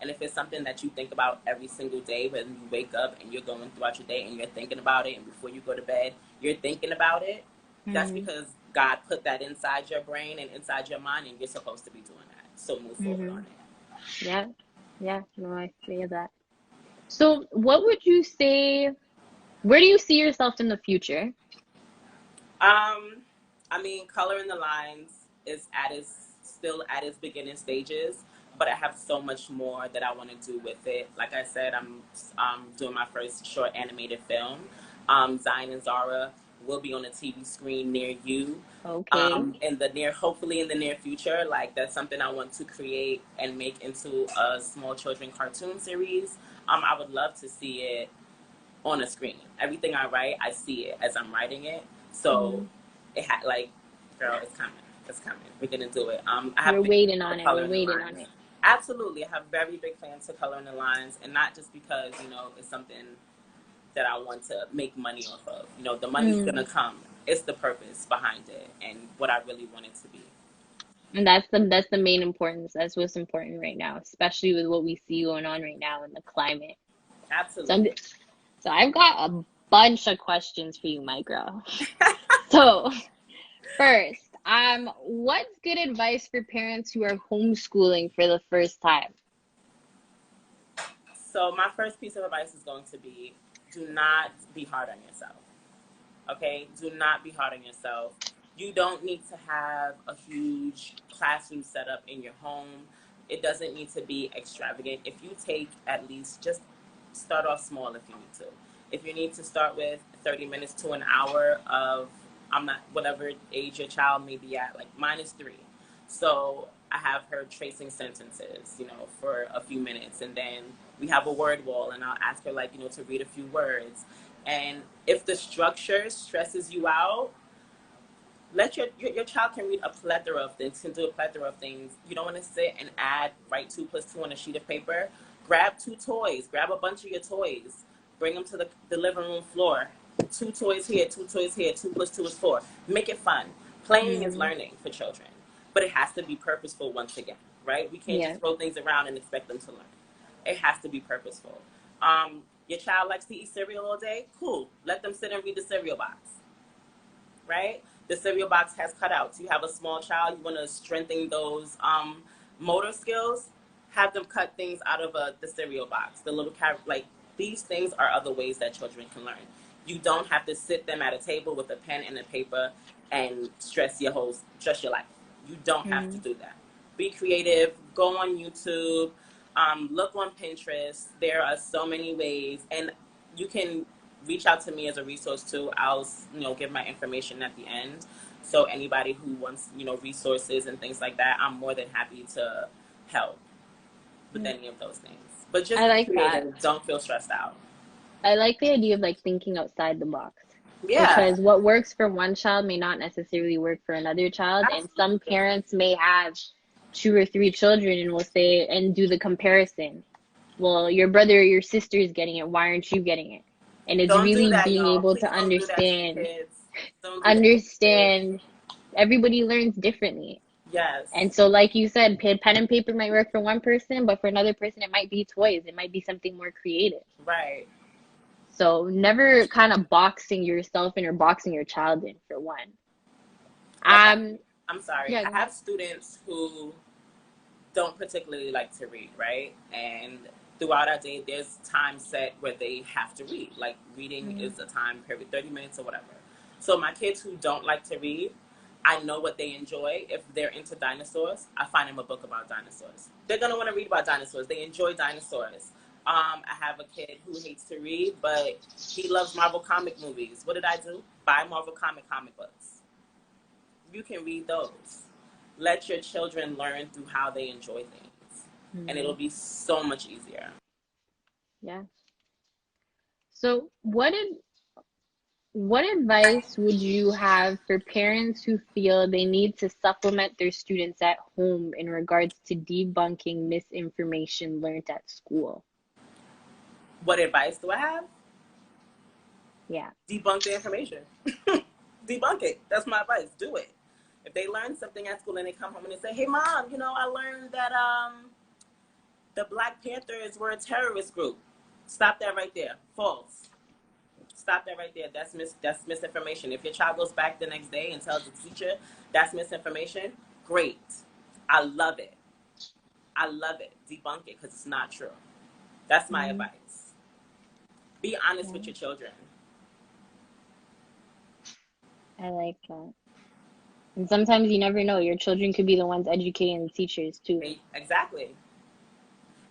And if it's something that you think about every single day, when you wake up and you're going throughout your day and you're thinking about it, and before you go to bed, you're thinking about it, that's Hmm. because God put that inside your brain and inside your mind, and you're supposed to be doing that. So move forward on Hmm. it. Yeah, yeah, no, I feel that. So, what would you say? Where do you see yourself in the future? Um, I mean, coloring the lines is still at its beginning stages, but I have so much more that I want to do with it. Like I said, I'm doing my first short animated film. Zion and Zara will be on a TV screen near you. Okay. In the near, hopefully in the near future. Like that's something I want to create and make into a small children cartoon series. I would love to see it on a screen. Everything I write, I see it as I'm writing it. So it had like, girl, it's coming. It's coming. We're gonna do it. I have We're big waiting plans on to it. color We're in the waiting on lines. it. Absolutely, I have very big plans to color in the lines, and not just because it's something that I want to make money off of. The money's gonna come. It's the purpose behind it and what I really want it to be. And that's the main importance. That's what's important right now, especially with what we see going on right now in the climate. So Absolutely. so I've got a bunch of questions for you, my girl. So first, what's good advice for parents who are homeschooling for the first time? So my first piece of advice is going to be: do not be hard on yourself. Okay? Do not be hard on yourself. You don't need to have a huge classroom setup in your home. It doesn't need to be extravagant. If you take at least, just start off small if you need to. If you need to start with 30 minutes to an hour of, I'm not, whatever age your child may be at, like mine is 3. So I have her tracing sentences, for a few minutes. And then we have a word wall, and I'll ask her, like, to read a few words. And if the structure stresses you out, let your child can read a plethora of things, can do a plethora of things. You don't want to sit and write 2 plus 2 on a sheet of paper. Grab 2 toys, grab a bunch of your toys, bring them to the living room floor. 2 toys here, 2 toys here, 2 plus 2 is 4. Make it fun. Playing is Mm, learning for children, but it has to be purposeful once again, right? We can't yeah. just throw things around and expect them to learn. It has to be purposeful. Your child likes to eat cereal all day? Cool. Let them sit and read the cereal box, right? The cereal box has cutouts. You have a small child, you want to strengthen those motor skills, have them cut things out of the cereal box. The little like these things are other ways that children can learn. You don't have to sit them at a table with a pen and a paper and stress your life. You don't have to Mm, do that. Be creative. Go on YouTube. Look on Pinterest. There are so many ways, and you can reach out to me as a resource too. I'll give my information at the end. So anybody who wants resources and things like that, I'm more than happy to help with yeah. any of those things. But I just be like that. creative. Don't feel stressed out. I like the idea of like thinking outside the box Yeah, because what works for one child may not necessarily work for another child, and some absolutely. parents may have 2 or 3 children and will say and do the comparison. Well, your brother or your sister is getting it. Why aren't you getting it? And it's Don't do really that, being y'all. able to Please don't do that to your kids. Don't do that to your kids. understand everybody learns differently. And Yes. so, like you said, pen and paper might work for one person, but for another person, it might be toys. It might be something more creative. Right. So never kind of boxing yourself in or boxing your child in for one. Like Um, I'm sorry. yeah, I go ahead. have students who don't particularly like to read, right? And throughout our day, there's time set where they have to read. Like reading Mm, is a time period, 30 minutes or whatever. So my kids who don't like to read, I know what they enjoy. If they're into dinosaurs, I find them a book about dinosaurs. They're gonna want to read about dinosaurs. They enjoy dinosaurs. I have a kid who hates to read, but he loves Marvel comic movies. What did I do? Buy Marvel comic books. You can read those. Let your children learn through how they enjoy things, and it'll mm, be so much easier. yeah. So what advice would you have for parents who feel they need to supplement their students at home in regards to debunking misinformation learned at school? What advice do I have? Yeah. Debunk the information. Debunk it. That's my advice. Do it. If they learn something at school and they come home and they say, "Hey, mom, I learned that the Black Panthers were a terrorist group." Stop that right there. False. Stop that right there. That's misinformation. If your child goes back the next day and tells the teacher that's misinformation, great. I love it. I love it. Debunk it because it's not true. That's my Mm, advice. Be honest with yeah, your children. I like that. And sometimes you never know. Your children could be the ones educating the teachers too. Exactly.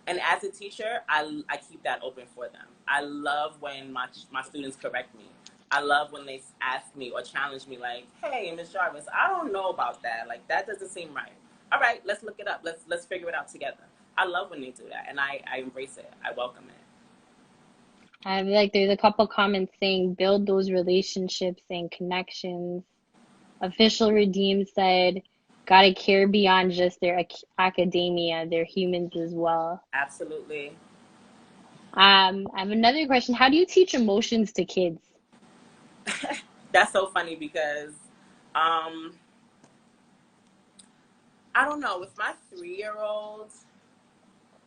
And as a teacher, I keep that open for them. I love when my students correct me. I love when they ask me or challenge me, like, "Hey, Miss Jarvis, I don't know about that. Like, that doesn't seem right. All right, let's look it up. Let's figure it out together." I love when they do that, and I embrace it. I welcome it. I feel like there's a couple comments saying build those relationships and connections. Official Redeem said, gotta care beyond just their academia. They're humans as well. Absolutely. I have another question. How do you teach emotions to kids? That's so funny because I don't know. With my 3-year-old,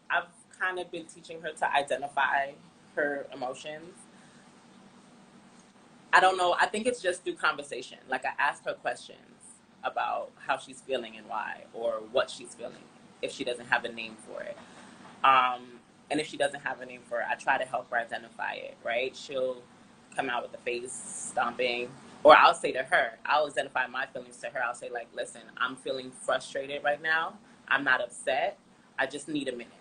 I've kind of been teaching her to identify her emotions. I don't know. I think it's just through conversation. Like, I ask her questions about how she's feeling and why, or what she's feeling if she doesn't have a name for it. And if she doesn't have a name for it, I try to help her identify it, right? She'll come out with the face stomping, or I'll say to her, I'll identify my feelings to her. I'll say, like, listen, I'm feeling frustrated right now. I'm not upset. I just need a minute.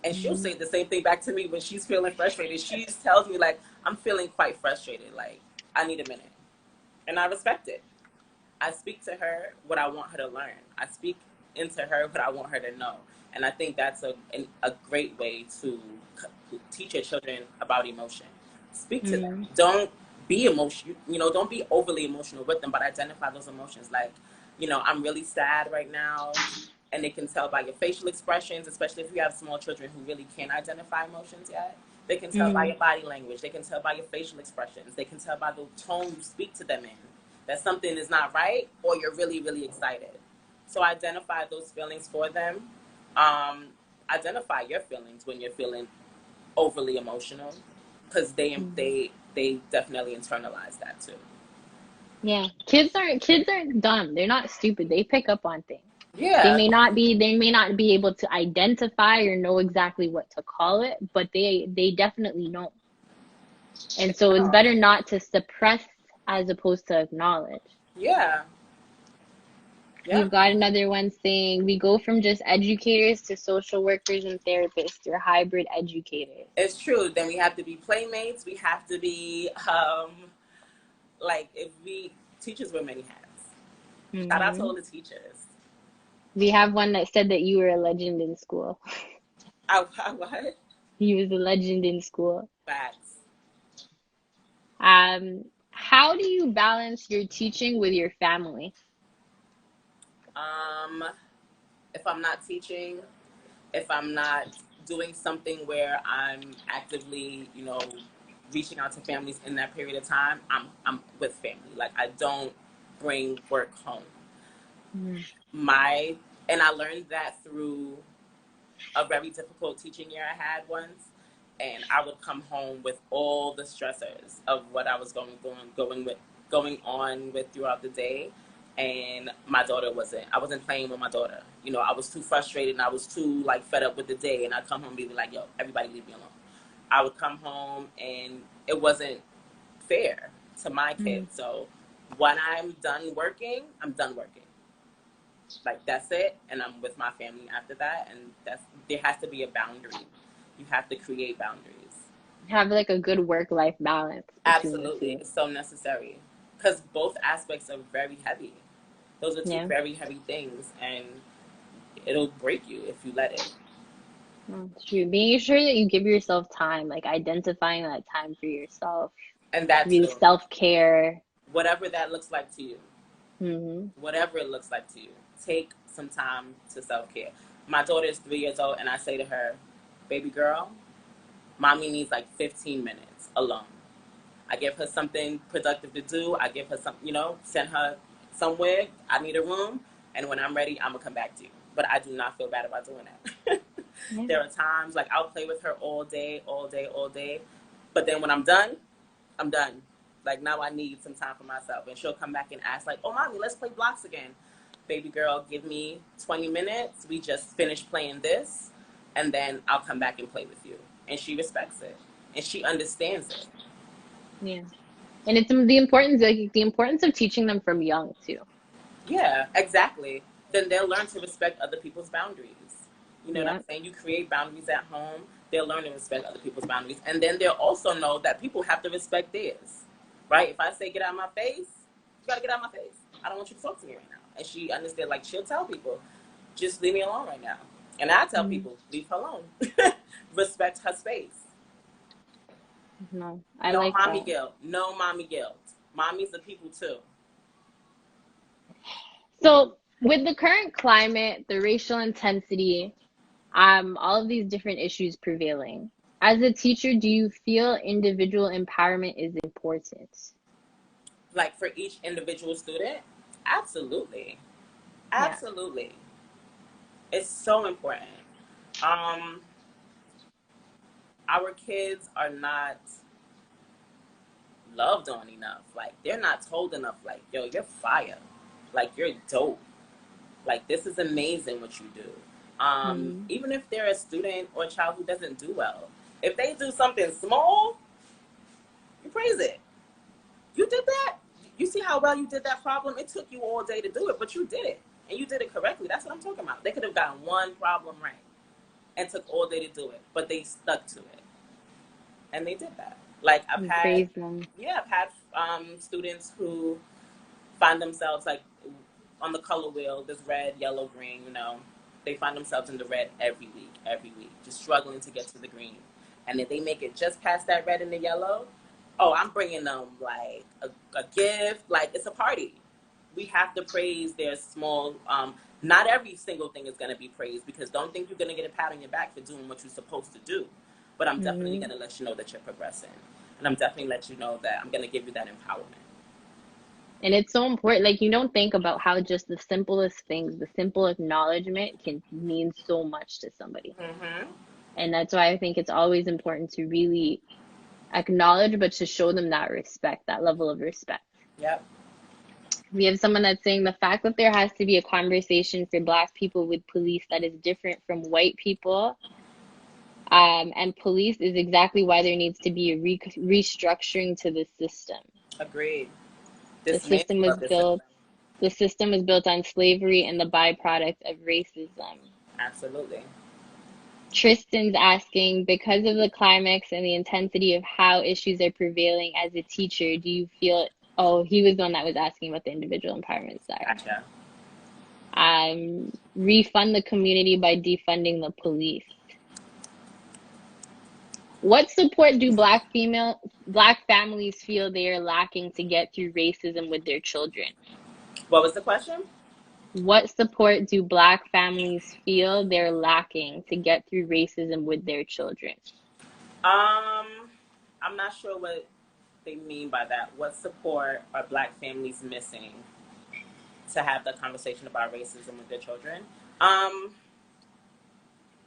And she'll say the same thing back to me when she's feeling frustrated. She tells me, like, I'm feeling quite frustrated. Like, I need a minute. And I respect it. I speak to her what I want her to learn. I speak into her what I want her to know. And I think that's a great way to teach your children about emotion. Speak to them. Don't be emotional. Don't be overly emotional with them, but identify those emotions. Like, I'm really sad right now. And they can tell by your facial expressions, especially if you have small children who really can't identify emotions yet. They can tell by your body language. They can tell by your facial expressions. They can tell by the tone you speak to them in that something is not right, or you're really, really excited. So identify those feelings for them. Identify your feelings when you're feeling overly emotional, because they definitely internalize that too. Yeah, kids aren't dumb. They're not stupid. They pick up on things. They Yeah. may not be able to identify or know exactly what to call it, but they definitely know. And so it's better not to suppress as opposed to acknowledge. Yeah. Yeah. We've got another one saying we go from just educators to social workers and therapists or hybrid educators. It's true. Then we have to be playmates. We have to be like, if we teachers wear many hats. Shout out to all the teachers. We have one that said that you were a legend in school. I what? You was a legend in school. Facts. How do you balance your teaching with your family? If I'm not teaching, if I'm not doing something where I'm actively, reaching out to families in that period of time, I'm with family. Like, I don't bring work home. And I learned that through a very difficult teaching year I had once. And I would come home with all the stressors of what I was going on with throughout the day. And I wasn't playing with my daughter. I was too frustrated and I was too, like, fed up with the day. And I'd come home and be like, yo, everybody leave me alone. I would come home and it wasn't fair to my kids. So when I'm done working, I'm done working. Like, that's it. And I'm with my family after that. And there has to be a boundary. You have to create boundaries. Have like a good work-life balance between the Absolutely. two. It's so necessary. Because both aspects are very heavy. Those are two very heavy things. And it'll break you if you let it. It's true. Being sure that you give yourself time, like identifying that time for yourself. And that Really too. Self-care. Whatever that looks like to you. Whatever it looks like to you. Take some time to self-care. My daughter is 3 years old, and I say to her, baby girl, mommy needs like 15 minutes alone. I give her something productive to do. I give her some, send her somewhere. I need a room. And when I'm ready, I'm going to come back to you. But I do not feel bad about doing that. There are times, like, I'll play with her all day. But then when I'm done, I'm done. Like, now I need some time for myself. And she'll come back and ask, like, oh, mommy, let's play blocks again. Baby girl, give me 20 minutes. We just finished playing this. And then I'll come back and play with you. And she respects it. And she understands it. Yeah. And it's the importance of teaching them from young too. Yeah, exactly. Then they'll learn to respect other people's boundaries. You know what I'm Yeah. saying? You create boundaries at home, they'll learn to respect other people's boundaries. And then they'll also know that people have to respect theirs, right? If I say get out of my face, you gotta get out of my face. I don't want you to talk to me right now. And she understands, like, she'll tell people, just leave me alone right now. And I tell people, leave her alone. Respect her space. No, I No like mommy that. guilt. No mommy guilt. Mommies are people too. So, with the current climate, the racial intensity, all of these different issues prevailing, as a teacher, do you feel individual empowerment is important? Like for each individual student, absolutely. Yeah. Absolutely. It's so important. Um, our kids are not loved on enough. Like, they're not told enough, like, yo, you're fire. Like, you're dope. Like, this is amazing what you do. Mm, Even if they're a student or a child who doesn't do well, if they do something small, you praise it. You did that. You see how well you did that problem? It took you all day to do it, but you did it. And you did it correctly. That's what I'm talking about. They could have gotten one problem right and took all day to do it, but they stuck to it. And they did that. Like, and praise them. I've had students who find themselves, like, on the color wheel, there's red, yellow, green, you know. They find themselves in the red every week, just struggling to get to the green. And if they make it just past that red and the yellow, oh, I'm bringing them, like, a gift. Like, it's a party. We have to praise their small, not every single thing is going to be praised, because don't think you're going to get a pat on your back for doing what you're supposed to do. But I'm definitely Hmm. going to let you know that you're progressing. And I'm definitely let you know that I'm going to give you that empowerment. And it's so important. Like, you don't think about how just the simplest things, the simple acknowledgement can mean so much to somebody. Mm-hmm. And that's why I think it's always important to really acknowledge, but to show them that respect, that level of respect. Yep. We have someone that's saying the fact that there has to be a conversation for Black people with police that is different from white people, and police is exactly why there needs to be a restructuring to the system. Agreed. The Dismantle system was of the system. built. The system was built on slavery and the byproduct of racism. Absolutely. Tristan's asking, because of the climax and the intensity of how issues are prevailing as a teacher, do you feel, oh, he was the one that was asking about the individual empowerment, sorry. Gotcha. Refund the community by defunding the police. What support do Black families feel they are lacking to get through racism with their children? What was the question? What support do Black families feel they're lacking to get through racism with their children? I'm not sure what they mean by that. What support are Black families missing to have the conversation about racism with their children?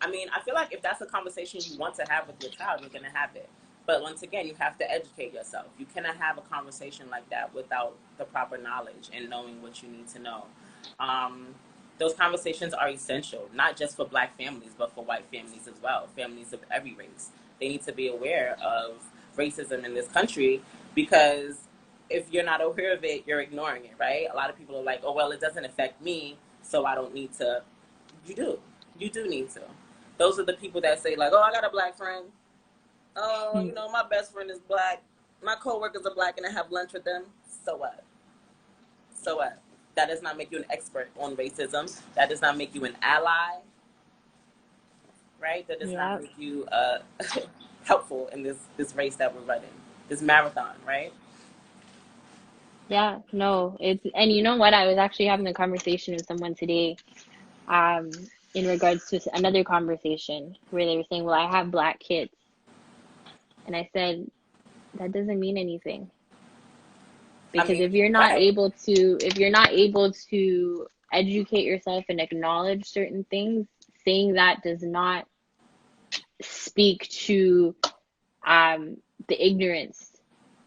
I mean, I feel like if that's a conversation you want to have with your child, you're going to have it. But once again, you have to educate yourself. You cannot have a conversation like that without the proper knowledge and knowing what you need to know. Um, those conversations are essential, not just for Black families, but for white families as well, families of every race. They need to be aware of racism in this country, because if you're not aware of it, you're ignoring it, right? A lot of people are like, oh, well, it doesn't affect me, so I don't need to. You do. You do need to. Those are the people that say, like, oh, I got a Black friend. Oh, you know, my best friend is Black. My coworkers are Black and I have lunch with them. So what? So what? That does not make you an expert on racism. That does not make you an ally, right? That does not Yeah. make you helpful in this race that we're running, this marathon, right? Yeah, no, and you know what? I was actually having a conversation with someone today, um, in regards to another conversation where they were saying, well, I have Black kids. And I said, that doesn't mean anything. I Because mean, right. if you're not able to educate yourself and acknowledge certain things, saying that does not speak to the ignorance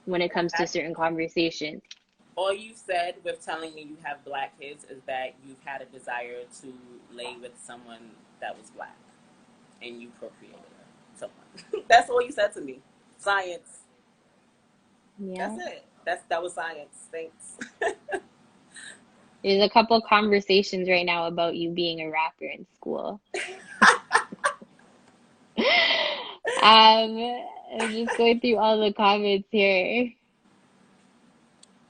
when it comes to Exactly. certain conversations. All you said with telling me you have Black kids is that you've had a desire to lay with someone that was Black and you procreated someone. That's all you said to me. Science. That's Yeah. it. That was science. Thanks. There's a couple conversations right now about you being a rapper in school. I'm just going through all the comments here.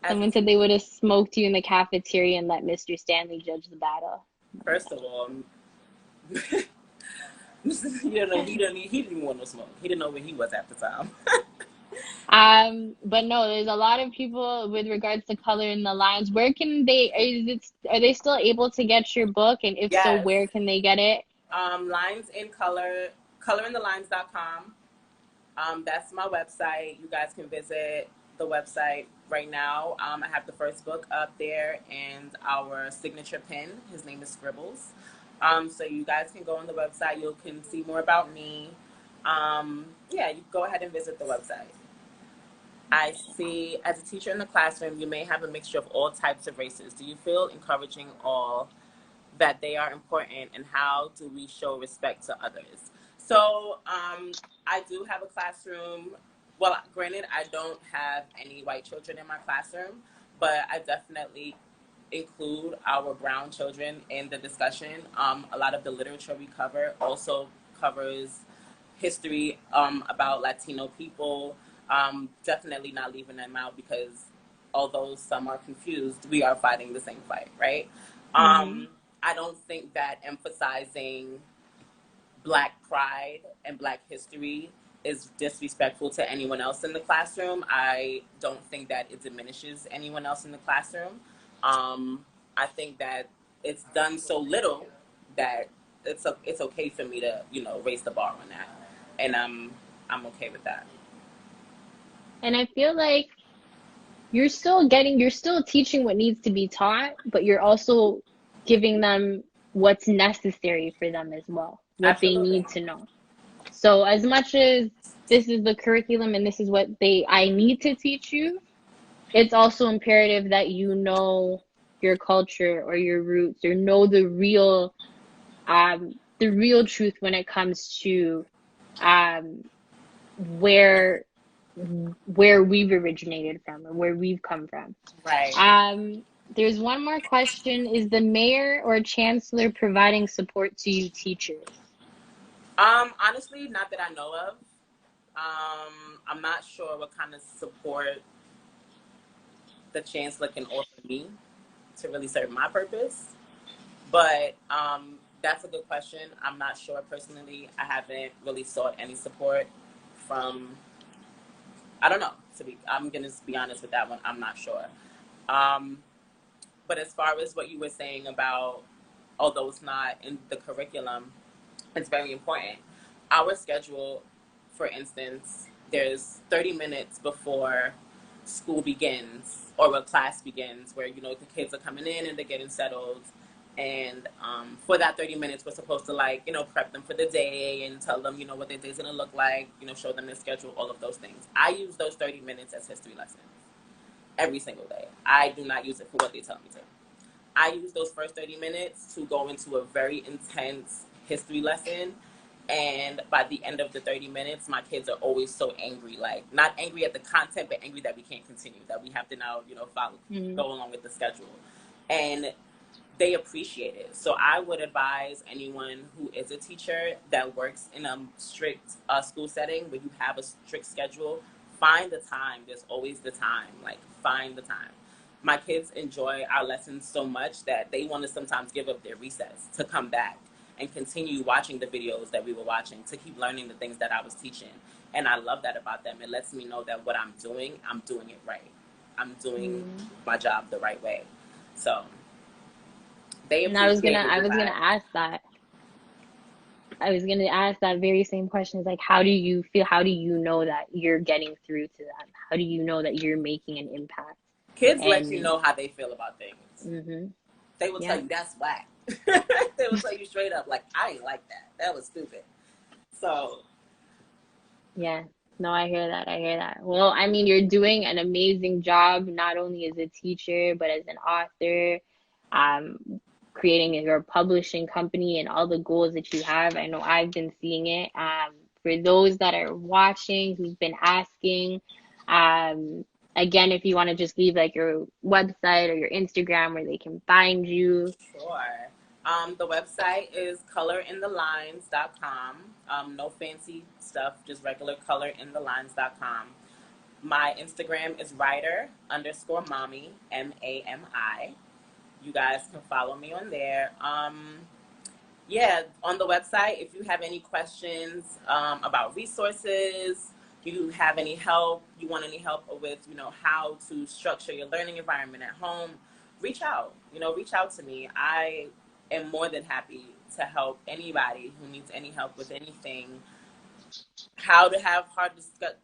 As Someone said they would have smoked you in the cafeteria and let Mr. Stanley judge the battle. first of all, you know, he didn't even want no smoke. He didn't know where he was at the time. But no, there's a lot of people with regards to color in the lines. Where can they, are they still able to get your book? And if so, Yes. where can they get it? Lines in color, colorinthelines.com. That's my website. You guys can visit the website right now. I have the first book up there and our signature pin. His name is Scribbles. So you guys can go on the website. You can see more about me. Yeah, you go ahead and visit the website. I see, as a teacher in the classroom, you may have a mixture of all types of races. Do you feel encouraging all that they are important, and how do we show respect to others? So I do have a classroom. Well, granted, I don't have any white children in my classroom, but I definitely include our brown children in the discussion. A lot of the literature we cover also covers history about Latino people. Definitely not leaving them out, because although some are confused, we are fighting the same fight, right? I don't think that emphasizing Black pride and Black history is disrespectful to anyone else in the classroom. I don't think that it diminishes anyone else in the classroom. I think that it's done so little that it's okay for me to, you know, raise the bar on that, and I'm okay with that. And I feel like you're still teaching what needs to be taught, but you're also giving them what's necessary for them as well, what they Absolutely. need to know. So as much as this is the curriculum and this is what I need to teach you, it's also imperative that you know your culture or your roots, or know the real truth when it comes to um where we've originated from, or where we've come from. Right. There's one more question. Is the mayor or chancellor providing support to you teachers? Honestly, not that I know of. I'm not sure what kind of support the chancellor can offer me to really serve my purpose. But that's a good question. I'm not sure personally. I haven't really sought any support from. I don't know. I'm gonna be honest with that one. I'm not sure. Um, but as far as what you were saying about, although it's not in the curriculum, it's very important. Our schedule, for instance, there's 30 minutes before school begins, or when class begins, where, you know, the kids are coming in and they're getting settled. And for that 30 minutes, we're supposed to, like, you know, prep them for the day and tell them, you know, what their day's going to look like, you know, show them their schedule, all of those things. I use those 30 minutes as history lessons every single day. I do not use it for what they tell me to. I use those first 30 minutes to go into a very intense history lesson. And by the end of the 30 minutes, my kids are always so angry, like, not angry at the content, but angry that we can't continue, that we have to now, you know, go along with the schedule. And they appreciate it. So I would advise anyone who is a teacher that works in a strict school setting where you have a strict schedule, find the time. There's always the time. Like, find the time. My kids enjoy our lessons so much that they want to sometimes give up their recess to come back and continue watching the videos that we were watching, to keep learning the things that I was teaching. And I love that about them. It lets me know that what I'm doing it right. I'm doing my job the right way. So they And appreciate I was gonna ask that. I was gonna ask that very same question. Is like, how do you feel? How do you know that you're getting through to them? How do you know that you're making an impact? Kids let you And know how they feel about things. They will tell yeah, you that's whack. They will tell you straight up, like, I ain't like that. That was stupid. So yeah. No, I hear that. I hear that. Well, I mean, you're doing an amazing job, not only as a teacher, but as an author, um, creating your publishing company and all the goals that you have. I know I've been seeing it. For those that are watching, who's been asking, um, again, if you want to just leave like your website or your Instagram where they can find you. Sure. The website is colorinthelines.com. No fancy stuff, just regular colorinthelines.com. My Instagram is writer_mommy, MAMI. You guys can follow me on there. Yeah, on the website, if you have any questions about resources, you have any help, you want any help with, how to structure your learning environment at home, reach out. Reach out to me. I am more than happy to help anybody who needs any help with anything. How to have hard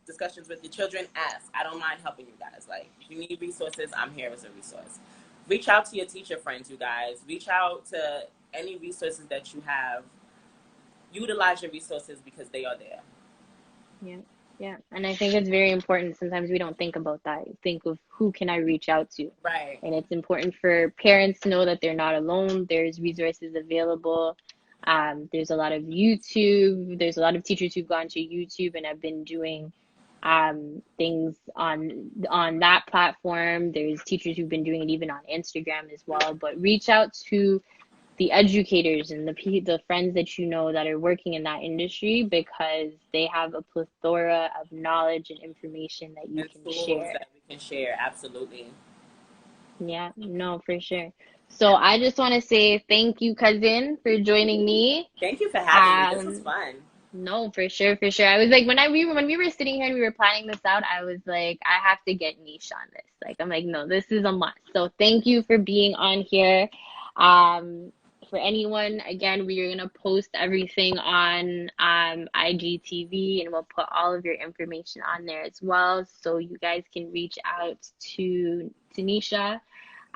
discussions with your children, ask. I don't mind helping you guys. Like, if you need resources, I'm here as a resource. Reach out to your teacher friends, you guys. Reach out to any resources that you have. Utilize your resources because they are there. Yeah. Yeah. And I think it's very important. Sometimes we don't think about that. Think of who can I reach out to? Right. And it's important for parents to know that they're not alone. There's resources available. There's a lot of YouTube. There's a lot of teachers who've gone to YouTube and have been doing things on that platform. There's teachers who've been doing it even on Instagram as well. But reach out to the educators and the friends that you know that are working in that industry, because they have a plethora of knowledge and information that you And can tools share. that we can share. Absolutely. Yeah, no, for sure. So I just want to say thank you, cousin, for joining me. Thank you for having me. This was Um, fun. no, for sure, for sure. I was like, when we were sitting here and we were planning this out, I was like, I have to get Niche on this. Like, I'm like, no, this is a must. So thank you for being on here. For anyone, again, we are gonna post everything on IGTV, and we'll put all of your information on there as well, so you guys can reach out to Tanisha.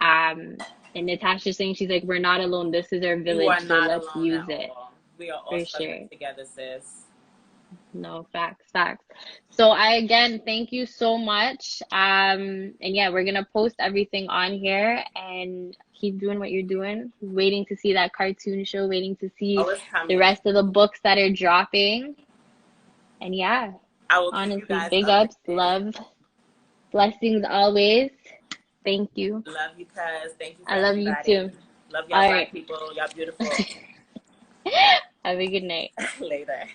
And Natasha's saying, she's like, we're not alone. This is our You are village, so not let's alone use at it. all. We are all For struggling sure. together, sis. No, facts, facts. So I again thank you so much. And yeah, we're gonna post everything on here, and keep doing what you're doing. Waiting to see that cartoon show, waiting to see Oh, it's the coming. rest of the books that are dropping. And yeah, I will keep you honestly, guys big ups, updated. love, blessings always. Thank you. Love you, cuz. Thank you for I love you everybody. too. Love y'all, All black right. people. Y'all beautiful. Have a good night. Later.